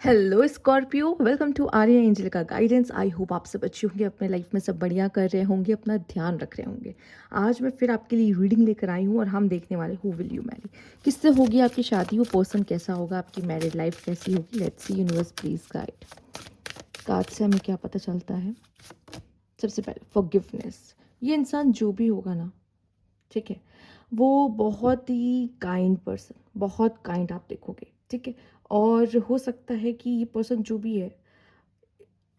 Hello Scorpio, welcome to Arya angel का guidance. I hope आप सब अच्छे होंगे, अपने लाइफ में सब बढ़िया कर रहे होंगे, अपना ध्यान रख रहे होंगे। आज मैं फिर आपके लिए रीडिंग लेकर आई हूँ और हम देखने वाले हु विल यू मैरी। किससे होगी आपकी शादी, वो पर्सन कैसा होगा, आपकी मैरिड लाइफ कैसी होगी। Let's see universe please guide. Card से हमें क्या पता चलता है। सबसे पहले फॉरगिवनेस। ये इंसान जो भी होगा ना, ठीक है, वो बहुत ही काइंड पर्सन, बहुत काइंड आप देखोगे, ठीक है। और हो सकता है कि ये पर्सन जो भी है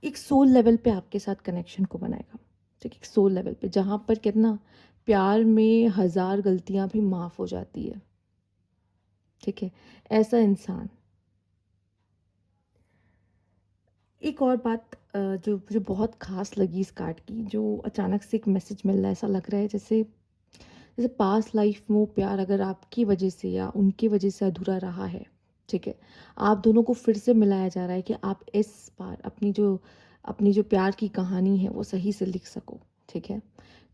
एक सोल लेवल पे आपके साथ कनेक्शन को बनाएगा, ठीक है। एक सोल लेवल पे जहाँ पर कितना प्यार में हज़ार गलतियाँ भी माफ़ हो जाती है, ठीक है। ऐसा इंसान। एक और बात जो जो बहुत खास लगी इस कार्ड की, जो अचानक से एक मैसेज मिल रहा है, ऐसा लग रहा है जैसे जैसे पास्ट लाइफ में वो प्यार अगर आपकी वजह से या उनकी वजह से अधूरा रहा है, ठीक है, आप दोनों को फिर से मिलाया जा रहा है कि आप इस बार अपनी जो प्यार की कहानी है वो सही से लिख सको, ठीक है।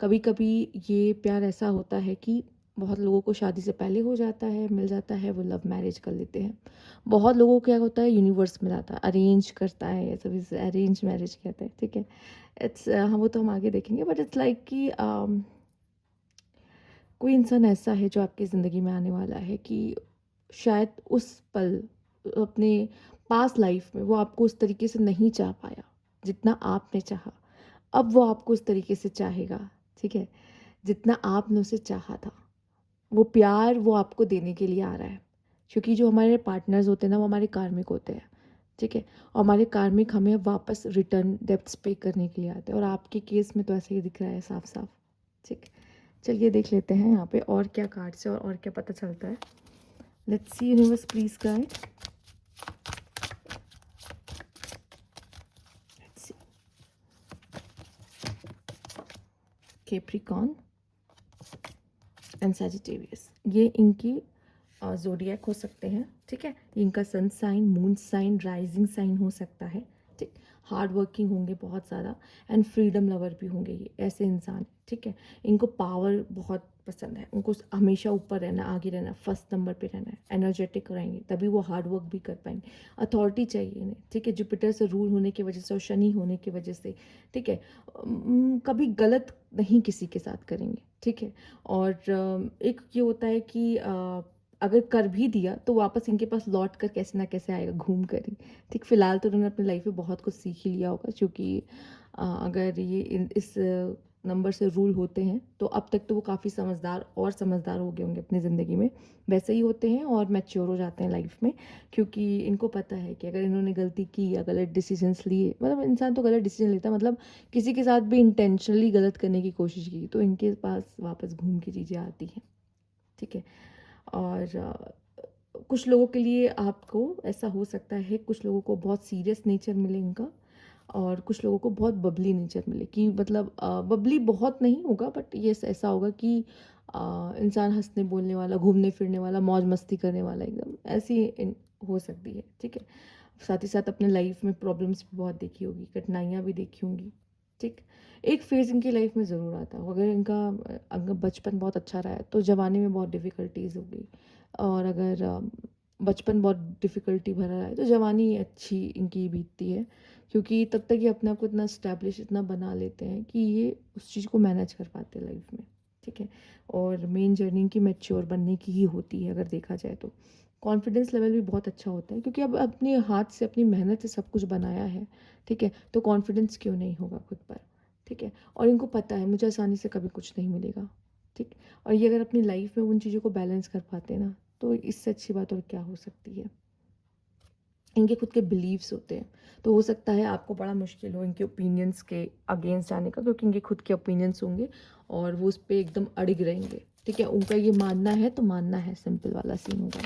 कभी कभी ये प्यार ऐसा होता है कि बहुत लोगों को शादी से पहले हो जाता है, मिल जाता है, वो लव मैरिज कर लेते हैं। बहुत लोगों को क्या होता है, यूनिवर्स मिलाता है, अरेंज करता है, ये सब इसे अरेंज मैरिज कहते हैं, ठीक है। इट्स हाँ, वो तो हम आगे देखेंगे, बट इट्स लाइक कि कोई इंसान ऐसा है जो आपकी ज़िंदगी में आने वाला है कि शायद उस पल अपने पास्ट लाइफ में वो आपको उस तरीके से नहीं चाह पाया जितना आपने चाहा। अब वो आपको उस तरीके से चाहेगा, ठीक है, जितना आपने उसे चाहा था। वो प्यार वो आपको देने के लिए आ रहा है, क्योंकि जो हमारे पार्टनर्स होते हैं ना, वो हमारे कार्मिक होते हैं, ठीक है। और हमारे कार्मिक हमें वापस रिटर्न डेब्ट्स पे करने के लिए आते हैं, और आपके केस में तो ऐसे ही दिख रहा है साफ साफ, ठीक। चलिए देख लेते हैं यहाँ पे और क्या कार्ड से और क्या पता चलता है। Let's see universe please guide. Let's see. Capricorn and Sagittarius, ये इनकी जोडियक हो सकते हैं, ठीक है। इनका sun sign, moon sign, rising sign हो सकता है, ठीक। हार्ड वर्किंग होंगे बहुत ज़्यादा, एंड फ्रीडम लवर भी होंगे ये ऐसे इंसान, ठीक है। इनको पावर बहुत पसंद है, उनको हमेशा ऊपर रहना, आगे रहना, फर्स्ट नंबर पे रहना है, एनर्जेटिक रहेंगे, तभी वो हार्ड वर्क भी कर पाएंगे। अथॉरिटी चाहिए इन्हें, ठीक है, जुपिटर से रूल होने की वजह से और शनि होने की वजह से, ठीक है। कभी गलत नहीं किसी के साथ करेंगे, ठीक है। और एक ये होता है कि अगर कर भी दिया तो वापस इनके पास लौट कर कैसे ना कैसे आएगा, घूम कर ही, ठीक। फिलहाल तो उन्होंने अपनी लाइफ में बहुत कुछ सीख ही लिया होगा, क्योंकि अगर ये इस नंबर से रूल होते हैं तो अब तक तो वो काफ़ी समझदार और समझदार हो गए होंगे अपनी ज़िंदगी में। वैसे ही होते हैं और मैच्योर हो जाते हैं लाइफ में, क्योंकि इनको पता है कि अगर इन्होंने गलती की या गलत डिसीजंस लिए, मतलब इंसान तो गलत डिसीजन लेता है, मतलब किसी के साथ भी इंटेंशनली गलत करने की कोशिश की तो इनके पास वापस घूम के चीज़ें आती हैं, ठीक है। और कुछ लोगों के लिए आपको ऐसा हो सकता है, कुछ लोगों को बहुत सीरियस नेचर मिले इनका, और कुछ लोगों को बहुत बबली नेचर मिले, कि मतलब बबली बहुत नहीं होगा, बट ये ऐसा होगा कि इंसान हंसने बोलने वाला, घूमने फिरने वाला, मौज मस्ती करने वाला, एकदम ऐसी हो सकती है, ठीक है। साथ ही साथ अपने लाइफ में प्रॉब्लम्स भी बहुत देखी होगी, कठिनाइयाँ भी देखी होंगी, ठीक। एक फेज़ इनकी लाइफ में ज़रूर आता होगा, अगर इनका अगर बचपन बहुत अच्छा रहा है तो जवानी में बहुत डिफ़िकल्टीज़ होगी, और अगर बचपन बहुत डिफ़िकल्टी भरा रहा है तो जवानी अच्छी इनकी बीतती है, क्योंकि तब तक ये अपने आप को इतना स्टैब्लिश, इतना बना लेते हैं कि ये उस चीज़ को मैनेज कर पाते हैं लाइफ में, ठीक है। और मेन जर्नी इनकी मैच्योर बनने की ही होती है, अगर देखा जाए तो। कॉन्फिडेंस लेवल भी बहुत अच्छा होता है, क्योंकि अब अपने हाथ से, अपनी मेहनत से सब कुछ बनाया है, ठीक है, तो कॉन्फिडेंस क्यों नहीं होगा खुद पर, ठीक है। और इनको पता है मुझे आसानी से कभी कुछ नहीं मिलेगा, ठीक। और ये अगर अपनी लाइफ में उन चीज़ों को बैलेंस कर पाते हैं ना, तो इससे अच्छी बात और क्या हो सकती है। इनके खुद के बिलीव्स होते हैं, तो हो सकता है आपको बड़ा मुश्किल हो इनके ओपिनियंस के अगेंस्ट जाने का, क्योंकि इनके खुद के ओपिनियंस होंगे और वो उस पर एकदम अड़िग रहेंगे, ठीक है। उनका ये मानना है तो मानना है, सिंपल वाला सीन होगा।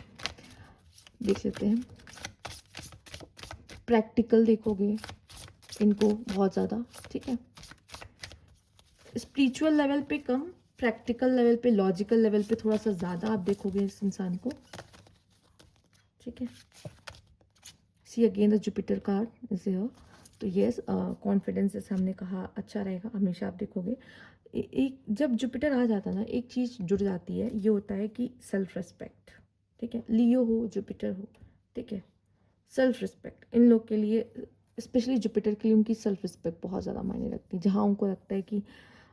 देख लेते हैं। प्रैक्टिकल देखोगे इनको बहुत ज़्यादा, ठीक है। स्पिरिचुअल लेवल पे कम, प्रैक्टिकल लेवल पे, लॉजिकल लेवल पे थोड़ा सा ज़्यादा आप देखोगे इस इंसान को, ठीक है। See again the Jupiter card is here. तो येस, कॉन्फिडेंस जैसे हमने कहा अच्छा रहेगा, हमेशा आप देखोगे। एक जब जुपिटर आ जाता है ना, एक चीज़ जुड़ जाती है, ये होता है कि सेल्फ रेस्पेक्ट, ठीक है। लियो हो, जुपिटर हो, ठीक है, सेल्फ रिस्पेक्ट इन लोग के लिए, स्पेशली जुपिटर के लिए उनकी सेल्फ रिस्पेक्ट बहुत ज़्यादा मायने रखती है। जहाँ उनको लगता है कि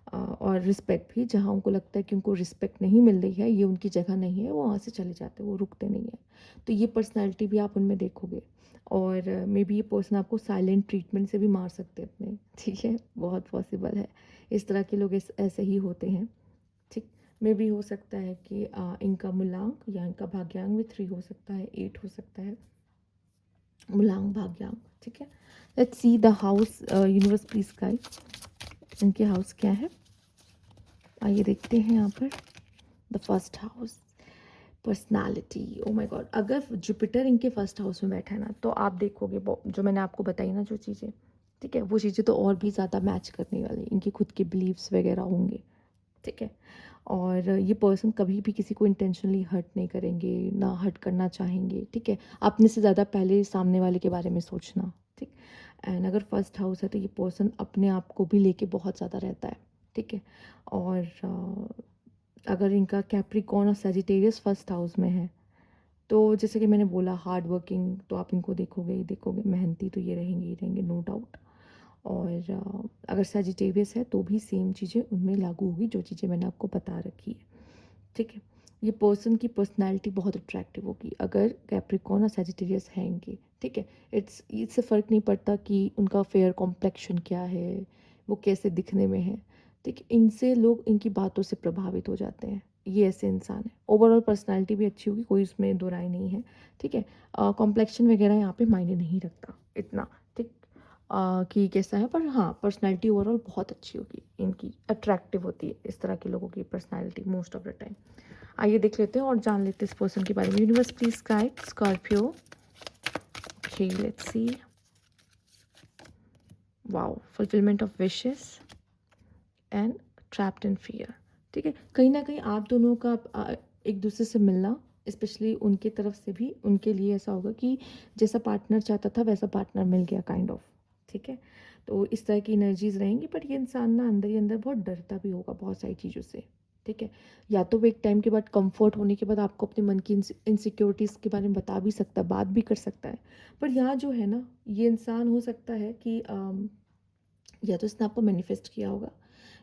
और रिस्पेक्ट भी, जहाँ उनको लगता है कि उनको रिस्पेक्ट नहीं मिल रही है, ये उनकी जगह नहीं है, वो वहाँ से चले जाते हैं, वो रुकते नहीं हैं। तो ये पर्सनैलिटी भी आप उनमें देखोगे। और मे बी ये पर्सन आपको साइलेंट ट्रीटमेंट से भी मार सकते हैं अपने, ठीक है, बहुत पॉसिबल है। इस तरह के लोग ऐसे ही होते हैं, ठीक। मे बी हो सकता है कि इनका मूलांक या इनका भाग्यांक भी 3 हो सकता है, 8 हो सकता है, मूलांक भाग्यांक, ठीक है। Let's see the house, universe please guide, इनके हाउस क्या है, आइए देखते हैं यहाँ पर। The first house, personality, oh my God, अगर जुपिटर इनके फर्स्ट हाउस में बैठा है ना, तो आप देखोगे जो मैंने आपको बताई ना जो चीज़ें, ठीक है, वो चीज़ें तो और भी ज़्यादा मैच करने वाली, इनकी खुद के बिलीव्स वगैरह होंगे, ठीक है। और ये पर्सन कभी भी किसी को इंटेंशनली हर्ट नहीं करेंगे, ना हर्ट करना चाहेंगे, ठीक है। अपने से ज़्यादा पहले सामने वाले के बारे में सोचना, ठीक। एंड अगर फर्स्ट हाउस है तो ये पर्सन अपने आप को भी लेके बहुत ज़्यादा रहता है, ठीक है। और अगर इनका कैप्रिकॉर्न और सजिटेरियस फर्स्ट हाउस में है, तो जैसे कि मैंने बोला हार्ड वर्किंग, तो आप इनको देखोगे ही देखोगे, मेहनती तो ये रहेंगे ही रहेंगे, नो डाउट। और अगर सजिटेरियस है तो भी सेम चीज़ें उनमें लागू होगी जो चीज़ें मैंने आपको बता रखी है, ठीक है। ये पर्सन की पर्सनैलिटी बहुत अट्रैक्टिव होगी अगर कैप्रिकॉर्न और सजिटेरियस हैं इनके, ठीक है। इससे फ़र्क नहीं पड़ता कि उनका फेयर कॉम्प्लेक्शन क्या है, वो कैसे दिखने में है, ठीक है। इनसे लोग इनकी बातों से प्रभावित हो जाते हैं, ये ऐसे इंसान है। ओवरऑल पर्सनैलिटी भी अच्छी होगी, कोई उसमें दो राय नहीं है, ठीक है। कॉम्प्लेक्शन वगैरह यहाँ पे मायने नहीं रखता इतना, ठीक। कि कैसा है, पर हाँ पर्सनैलिटी ओवरऑल बहुत अच्छी होगी इनकी, अट्रैक्टिव होती है इस तरह के लोगों की personality most of the time. आइए देख लेते हैं और जान लेते हैं इस पर्सन के बारे में। Universe please guide Scorpio, okay let's see, wow, fulfilment of wishes and trapped in fear, ठीक है। कहीं ना कहीं आप दोनों का एक दूसरे से मिलना, स्पेशली उनके तरफ से भी उनके लिए ऐसा होगा कि जैसा पार्टनर चाहता था वैसा पार्टनर मिल गया, काइंड ऑफ, ठीक है। तो इस तरह की एनर्जीज रहेंगी, बट ये इंसान ना अंदर ही अंदर बहुत डरता भी होगा बहुत सारी चीज़ों से, ठीक है। या तो वो एक टाइम के बाद कंफर्ट होने के बाद आपको अपने मन की इनसिक्योरिटीज़ के बारे में बता भी सकता है, बात भी कर सकता है। पर यहाँ जो है ना, ये इंसान हो सकता है कि या तो इसने आपको मैनिफेस्ट किया होगा,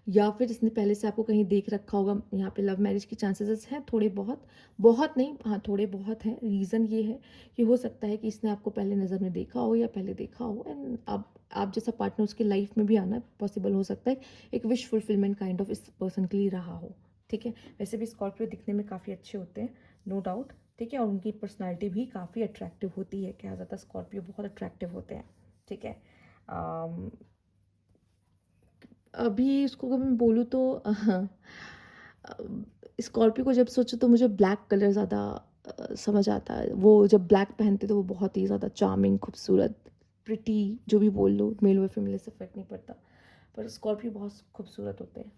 या फिर इसने पहले से आपको कहीं देख रखा होगा। यहाँ पे लव मैरिज की चांसेस हैं थोड़े बहुत, बहुत नहीं, हाँ थोड़े बहुत हैं। रीज़न ये है कि हो सकता है कि इसने आपको पहले नज़र में देखा हो या पहले देखा हो, एंड अब आप जैसा पार्टनर उसकी लाइफ में भी आना पॉसिबल हो सकता है। एक विश फुलफिलमेंट काइंड ऑफ इस पर्सन के लिए रहा हो, ठीक है। वैसे भी स्कॉर्पियो दिखने में काफ़ी अच्छे होते हैं, नो डाउट, ठीक है। और उनकी पर्सनैलिटी भी काफ़ी अट्रैक्टिव होती है, कहा जाता है स्कॉर्पियो बहुत अट्रैक्टिव होते हैं, ठीक है। अभी इसको अगर मैं बोलूँ तो स्कॉर्पियो को जब सोचो तो मुझे ब्लैक कलर ज़्यादा समझ आता है। वो जब ब्लैक पहनते तो वो बहुत ही ज़्यादा चार्मिंग, खूबसूरत, प्रिटी, जो भी बोल लो, मेल व फीमेल से फ़र्क नहीं पड़ता, पर स्कॉर्पियो बहुत खूबसूरत होते हैं।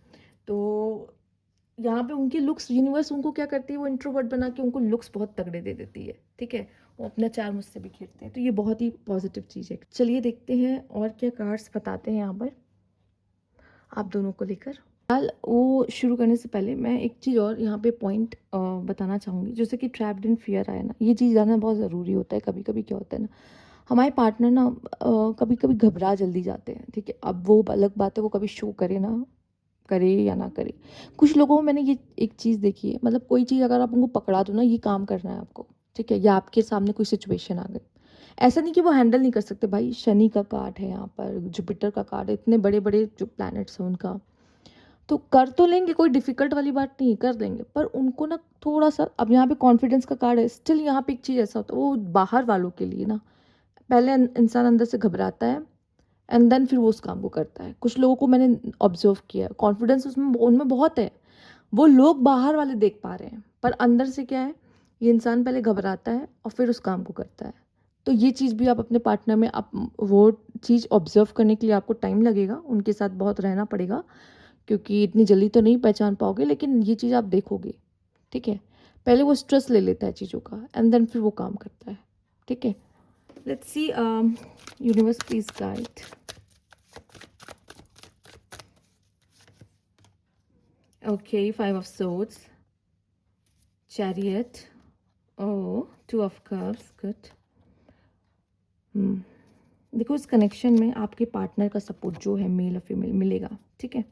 तो यहाँ पे उनकी लुक्स, यूनिवर्स उनको क्या करती है, वो इंट्रोवर्ट बना के उनको लुक्स बहुत तगड़े दे देती है, ठीक है। वो अपना चार मुझसे बिखेरते हैं, तो ये बहुत ही पॉजिटिव चीज़ है। चलिए देखते हैं और क्या कार्ड्स बताते हैं यहाँ पर आप दोनों को लेकर। फिलहाल वो शुरू करने से पहले मैं एक चीज़ और यहाँ पे पॉइंट बताना चाहूँगी, जैसे कि ट्रैप्ड इन फियर आया ना, ये चीज़ जानना बहुत ज़रूरी होता है। कभी कभी क्या होता है ना, हमारे पार्टनर ना कभी कभी घबरा जल्दी जाते हैं, ठीक है। अब वो अलग बात है, वो कभी शो करे ना करे या ना करे। कुछ लोगों में मैंने ये एक चीज़ देखी है, मतलब कोई चीज़ अगर आप उनको पकड़ा दो ना, ये काम करना है आपको, ठीक है, या आपके सामने कोई सिचुएशन आ गई, ऐसा नहीं कि वो हैंडल नहीं कर सकते। भाई शनि का कार्ड है यहाँ पर, जुपिटर का कार्ड है, इतने बड़े बड़े जो प्लैनेट्स हैं उनका, तो कर तो लेंगे, कोई डिफ़िकल्ट वाली बात नहीं, कर देंगे। पर उनको ना थोड़ा सा, अब यहाँ पे कॉन्फिडेंस का कार्ड है, स्टिल यहाँ पे एक चीज़ ऐसा होता है, वो बाहर वालों के लिए ना, पहले इंसान अंदर से घबराता है एंड देन फिर वो उस काम को करता है। कुछ लोगों को मैंने ऑब्जर्व किया है, कॉन्फिडेंस उसमें उनमें बहुत है, वो लोग बाहर वाले देख पा रहे हैं, पर अंदर से क्या है, ये इंसान पहले घबराता है और फिर उस काम को करता है। तो ये चीज़ भी आप अपने पार्टनर में, आप वो चीज़ ऑब्जर्व करने के लिए आपको टाइम लगेगा, उनके साथ बहुत रहना पड़ेगा, क्योंकि इतनी जल्दी तो नहीं पहचान पाओगे, लेकिन ये चीज़ आप देखोगे, ठीक है। पहले वो स्ट्रेस ले लेता है चीज़ों का एंड देन फिर वो काम करता है, ठीक है। Let's see, universe please guide, okay, 5 of Swords, Chariot, oh, 2 of Cups, good, देखो इस कनेक्शन में आपके पार्टनर का सपोर्ट जो है मेल और फीमेल मिलेगा, ठीक है।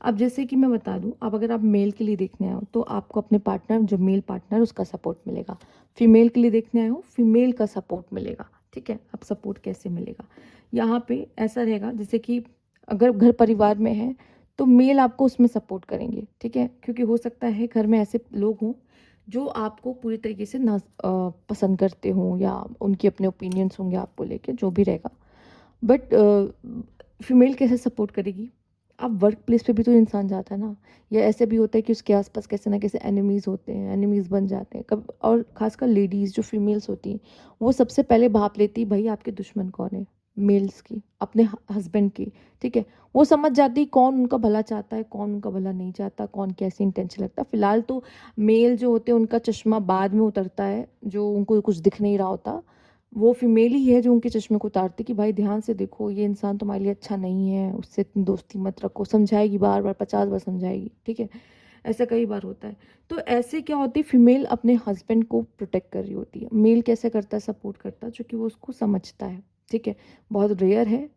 अब जैसे कि मैं बता दूं, अब अगर आप मेल के लिए देखने आए हो तो आपको अपने पार्टनर जो मेल पार्टनर उसका सपोर्ट मिलेगा। फीमेल के लिए देखने आए हो, फीमेल का सपोर्ट मिलेगा, ठीक है। अब सपोर्ट कैसे मिलेगा, यहाँ पे ऐसा रहेगा जैसे कि अगर घर परिवार में है तो मेल आपको उसमें सपोर्ट करेंगे, ठीक है। क्योंकि हो सकता है घर में ऐसे लोग हों जो आपको पूरी तरीके से ना पसंद करते हों, या उनके अपने ओपिनियंस होंगे आपको लेके, जो भी रहेगा। बट फीमेल कैसे सपोर्ट करेगी, अब वर्क प्लेस पे भी तो इंसान जाता है ना, या ऐसे भी होता है कि उसके आसपास कैसे ना कैसे एनिमीज़ होते हैं, एनिमीज़ बन जाते हैं कब, और खासकर लेडीज़ जो फीमेल्स होती हैं वो सबसे पहले भाप लेती भाई आपके दुश्मन कौन है, मेल्स की, अपने हस्बैंड की, ठीक है। वो समझ जाती कौन उनका भला चाहता है, कौन उनका भला नहीं चाहता, कौन कैसे इंटेंशन लगता है। फिलहाल तो मेल जो होते हैं उनका चश्मा बाद में उतरता है, जो उनको कुछ दिख नहीं रहा होता, वो फीमेल ही है जो उनके चश्मे को उतारती कि भाई ध्यान से देखो ये इंसान तुम्हारे लिए अच्छा नहीं है, उससे इतनी दोस्ती मत रखो, समझाएगी बार बार 50 बार समझाएगी, ठीक है। ऐसा कई बार होता है। तो ऐसे क्या होती है, फीमेल अपने हस्बैंड को प्रोटेक्ट कर रही होती है, मेल कैसे करता है, सपोर्ट करता है, क्योंकि वो उसको समझता है, ठीक है। बहुत रेयर है,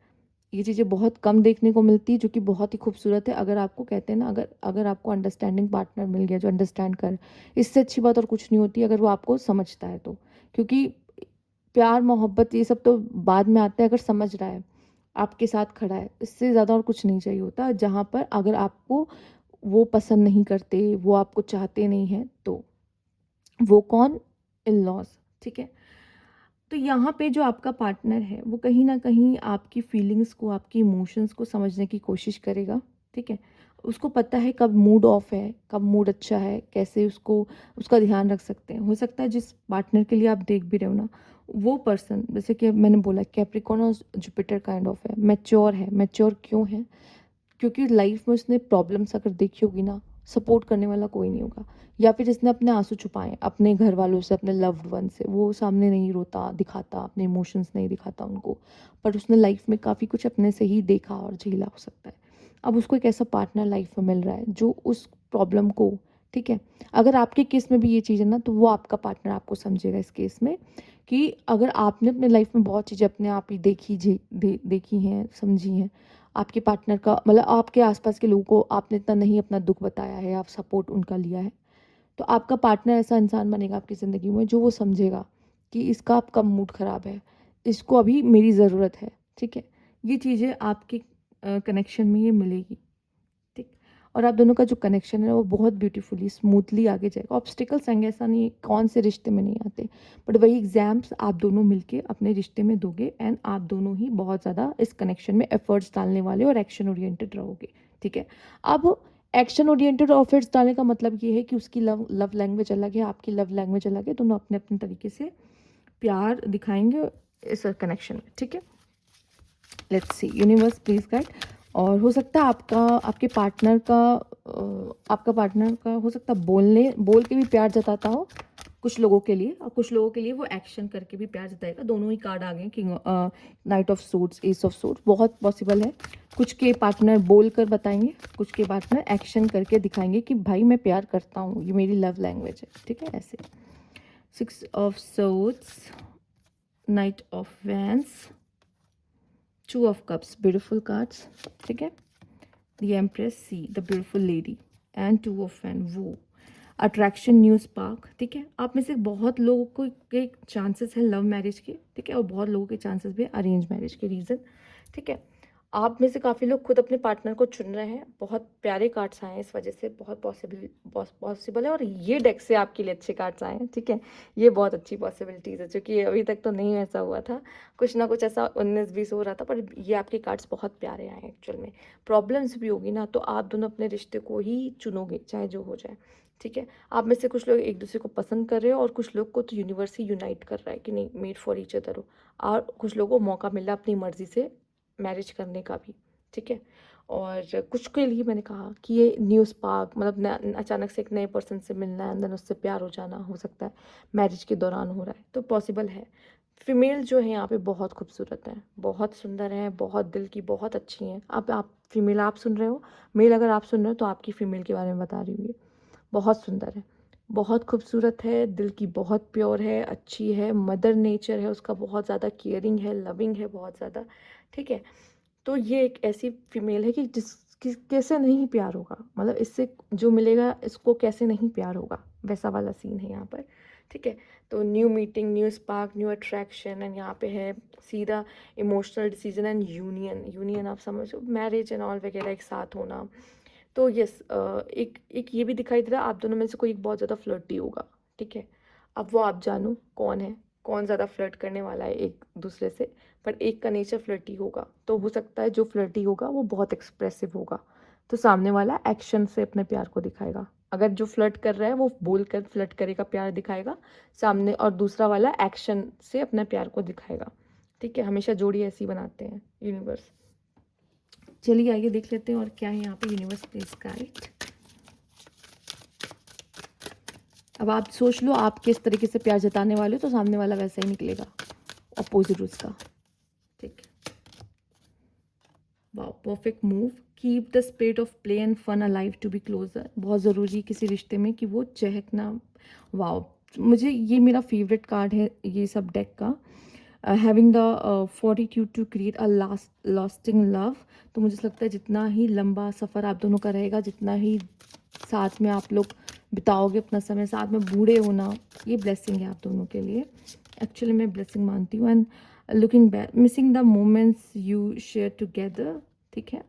ये चीज़ें बहुत कम देखने को मिलती है, जो कि बहुत ही खूबसूरत है। अगर आपको कहते हैं ना, अगर अगर आपको अंडरस्टैंडिंग पार्टनर मिल गया जो अंडरस्टैंड कर, इससे अच्छी बात और कुछ नहीं होती अगर वो आपको समझता है तो। क्योंकि प्यार मोहब्बत ये सब तो बाद में आता है, अगर समझ रहा है, आपके साथ खड़ा है, इससे ज़्यादा और कुछ नहीं चाहिए होता। जहाँ पर अगर आपको वो पसंद नहीं करते, वो आपको चाहते नहीं हैं, तो वो कौन, इन लॉज, ठीक है। तो यहाँ पे जो आपका पार्टनर है वो कहीं ना कहीं आपकी फीलिंग्स को, आपकी इमोशंस को समझने की कोशिश करेगा, ठीक है। उसको पता है कब मूड ऑफ है, कब मूड अच्छा है, कैसे उसको उसका ध्यान रख सकते हैं। हो सकता है जिस पार्टनर के लिए आप देख भी रहे हो ना, वो पर्सन जैसे कि मैंने बोला कैप्रिकॉर्न और जुपिटर काइंड ऑफ है, मैच्योर है। मैच्योर क्यों है, क्योंकि लाइफ में उसने प्रॉब्लम्स अगर देखी होगी ना, सपोर्ट करने वाला कोई नहीं होगा। या फिर इसने अपने आंसू छुपाए अपने घर वालों से, अपने लव्ड वन से, वो सामने नहीं रोता दिखाता, अपने इमोशंस नहीं दिखाता उनको, पर उसने लाइफ में काफ़ी कुछ अपने से ही देखा और झेला हो सकता है। अब उसको एक ऐसा पार्टनर लाइफ में मिल रहा है जो उस प्रॉब्लम को, ठीक है, अगर आपके केस में भी ये चीज़ है ना, तो वो आपका पार्टनर आपको समझेगा इस केस में, कि अगर आपने अपने लाइफ में बहुत चीज़ें अपने आप ही देखी हैं, समझी हैं, आपके पार्टनर का मतलब आपके आसपास के लोगों को आपने इतना नहीं अपना दुख बताया है, आप सपोर्ट उनका लिया है, तो आपका पार्टनर ऐसा इंसान बनेगा आपकी ज़िंदगी में जो वो समझेगा कि इसका आपका मूड ख़राब है, इसको अभी मेरी ज़रूरत है, ठीक है। ये चीज़ें आपके कनेक्शन में ये मिलेगी, ठीक। और आप दोनों का जो कनेक्शन है वो बहुत ब्यूटीफुली स्मूथली आगे जाएगा। ऑब्स्टिकल्स आएंगे ऐसा नहीं, कौन से रिश्ते में नहीं आते, बट वही एग्जाम्स आप दोनों मिलके अपने रिश्ते में दोगे, एंड आप दोनों ही बहुत ज़्यादा इस कनेक्शन में एफर्ट्स डालने वाले और एक्शन ओरिएंटेड रहोगे, ठीक है। अब एक्शन ओरिएंटेड एफर्ट्स डालने का मतलब ये है कि उसकी लव लव लैंग्वेज अलग है, आपकी लव लैंग्वेज अलग है, दोनों अपने अपने तरीके से प्यार दिखाएंगे इस कनेक्शन में, ठीक है। Let's see universe please guide. और हो सकता है आपका पार्टनर का हो सकता है बोल के भी प्यार जताता हो कुछ लोगों के लिए, और कुछ लोगों के लिए वो एक्शन करके भी प्यार जताएगा। दोनों ही कार्ड आ गए, king night of suits, S of suits, बहुत पॉसिबल है। कुछ के पार्टनर बोल कर बताएंगे, कुछ के पार्टनर एक्शन करके दिखाएंगे कि भाई मैं प्यार करता हूँ, ये मेरी लव लैंग्वेज है, ठीक है। ऐसे 6 of suits, night of vents, 2 of cups, beautiful cards, ठीक है। The empress, see the beautiful lady, and 2 of fan, वो अट्रैक्शन, न्यू स्पार्क, ठीक है। आप में से बहुत लोगों को के चांसेस हैं लव मैरिज के, ठीक है, और बहुत लोगों के चांसेस भी अरेंज मैरिज के, रीज़न, ठीक है। आप में से काफ़ी लोग खुद अपने पार्टनर को चुन रहे हैं, बहुत प्यारे कार्ड्स आए हैं इस वजह से, बहुत पॉसिबल है। और ये डेक से आपके लिए अच्छे कार्ड्स आए हैं, ठीक है। ये बहुत अच्छी पॉसिबिलिटीज़ है, क्योंकि अभी तक तो नहीं ऐसा हुआ था, कुछ ना कुछ ऐसा 19-20 हो रहा था, पर ये आपके कार्ड्स बहुत प्यारे आए हैं एक्चुअल में। प्रॉब्लम्स भी होगी ना, तो आप दोनों अपने रिश्ते को ही चुनोगे चाहे जो हो जाए, ठीक है। आप में से कुछ लोग एक दूसरे को पसंद कर रहे हो, और कुछ लोग को तो यूनिवर्स ही यूनाइट कर रहा है कि नहीं, मेड फॉर ईच अदर हो। और कुछ लोगों को मौका मिला अपनी मर्जी से मैरिज करने का भी, ठीक है। और कुछ के लिए मैंने कहा कि ये न्यू स्पार्क मतलब अचानक से एक नए पर्सन से मिलना है, देन उससे प्यार हो जाना, हो सकता है मैरिज के दौरान हो रहा है, तो पॉसिबल है। फीमेल जो है यहाँ पे बहुत खूबसूरत है, बहुत सुंदर है, बहुत दिल की, बहुत अच्छी हैं। अब आप फीमेल आप सुन रहे हो, मेल अगर आप सुन रहे हो तो आपकी फ़ीमेल के बारे में बता रही हूँ, ये बहुत सुंदर है, बहुत खूबसूरत है, दिल की बहुत प्योर है, अच्छी है, मदर नेचर है उसका, बहुत ज़्यादा केयरिंग है, लविंग है बहुत ज़्यादा, ठीक है। तो ये एक ऐसी फीमेल है कि कैसे नहीं प्यार होगा, मतलब इससे जो मिलेगा इसको कैसे नहीं प्यार होगा, वैसा वाला सीन है यहाँ पर, ठीक है। तो new meeting, new spark, new attraction, and यहाँ पे है सीधा emotional decision and union, union आप समझो मैरिज एंड ऑल वगैरह एक साथ होना। तो यस, एक एक ये भी दिखाई दे रहा है आप दोनों में से कोई एक बहुत ज़्यादा फ्लर्टी होगा, ठीक है। अब वो आप जानो कौन है, कौन ज़्यादा फ्लर्ट करने वाला है एक दूसरे से, पर एक का नेचर फ्लर्टी होगा, तो हो सकता है जो फ्लर्टी होगा वो बहुत एक्सप्रेसिव होगा, तो सामने वाला एक्शन से अपने प्यार को दिखाएगा। अगर जो फ्लर्ट कर रहा है वो बोल कर फ्लर्ट करेगा, प्यार दिखाएगा सामने, और दूसरा वाला एक्शन से अपने प्यार को दिखाएगा, ठीक है। हमेशा जोड़ी ऐसी बनाते हैं यूनिवर्स। चलिए आइए देख लेते हैं और क्या है यहाँ पे यूनिवर्स प्लीज गाइड। अब आप सोच लो आप किस तरीके से प्यार जताने वाले हो, तो सामने वाला वैसा ही निकलेगा, अपोजिट उसका, ठीक है। Wow, perfect move. Keep the spirit of play and fun alive to be closer, बहुत ज़रूरी किसी रिश्ते में कि वो चहकना। वाओ, मुझे ये मेरा फेवरेट कार्ड है ये सब डेक का, having the fortitude to create a lasting love. तो मुझे लगता है जितना ही लंबा सफ़र आप दोनों का रहेगा, जितना ही साथ में आप लोग बिताओगे अपना समय, साथ में बूढ़े होना, ये ब्लेसिंग है आप दोनों के लिए, एक्चुअली मैं ब्लेसिंग मानती हूँ। And looking back, missing the moments you share together, ठीक है।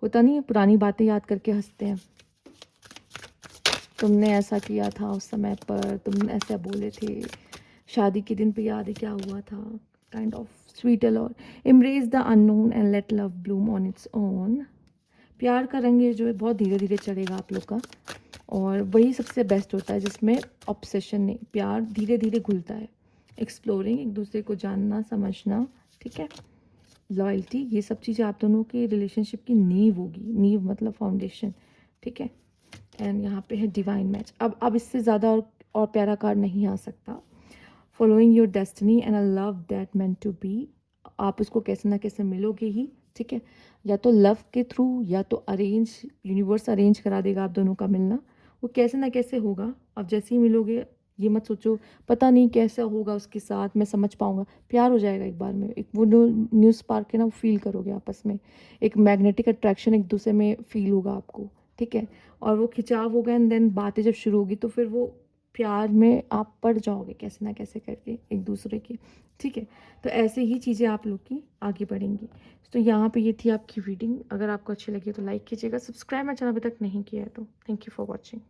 होता नहीं है, पुरानी बातें याद करके हंसते हैं, तुमने ऐसा किया था उस समय पर, तुम ऐसा बोले थे, शादी के दिन पे याद है क्या हुआ था, kind of sweet अलॉर। Embrace the unknown and let love Bloom on its own. प्यार का रंग ये जो है बहुत धीरे धीरे चढ़ेगा आप लोग का, और वही सबसे बेस्ट होता है जिसमें ऑब्सेशन नहीं, प्यार धीरे धीरे घुलता है। एक्सप्लोरिंग, एक दूसरे को जानना समझना, ठीक है। लॉयल्टी, ये सब चीज़ें आप दोनों के रिलेशनशिप की नींव होगी, नींव मतलब फाउंडेशन, ठीक है। एंड यहाँ पे है डिवाइन मैच। अब इससे ज़्यादा और प्यारा कार्ड नहीं आ सकता। Following your destiny and a love that meant to be, आप उसको कैसे ना कैसे मिलोगे ही, ठीक है। या तो लव के थ्रू या तो अरेंज, यूनिवर्स अरेंज करा देगा आप दोनों का मिलना, वो कैसे ना कैसे होगा। अब जैसे ही मिलोगे ये मत सोचो पता नहीं कैसा होगा उसके साथ, मैं समझ पाऊंगा, प्यार हो जाएगा एक बार में। एक वो न्यू स्पार्क है ना, वो फील करोगे आपस में, एक मैग्नेटिक अट्रैक्शन एक दूसरे में फील होगा आपको, ठीक है। और वो खिंचाव होगा, एंड देन बातें जब शुरू होगी तो फिर वो प्यार में आप पड़ जाओगे कैसे ना कैसे करके एक दूसरे की, ठीक है। तो ऐसे ही चीज़ें आप लोग की आगे बढ़ेंगी। तो यहाँ पे ये थी आपकी रीडिंग, अगर आपको अच्छी लगी तो लाइक कीजिएगा, सब्सक्राइब मेरा चैनल अभी तक नहीं किया है तो थैंक यू फॉर वॉचिंग।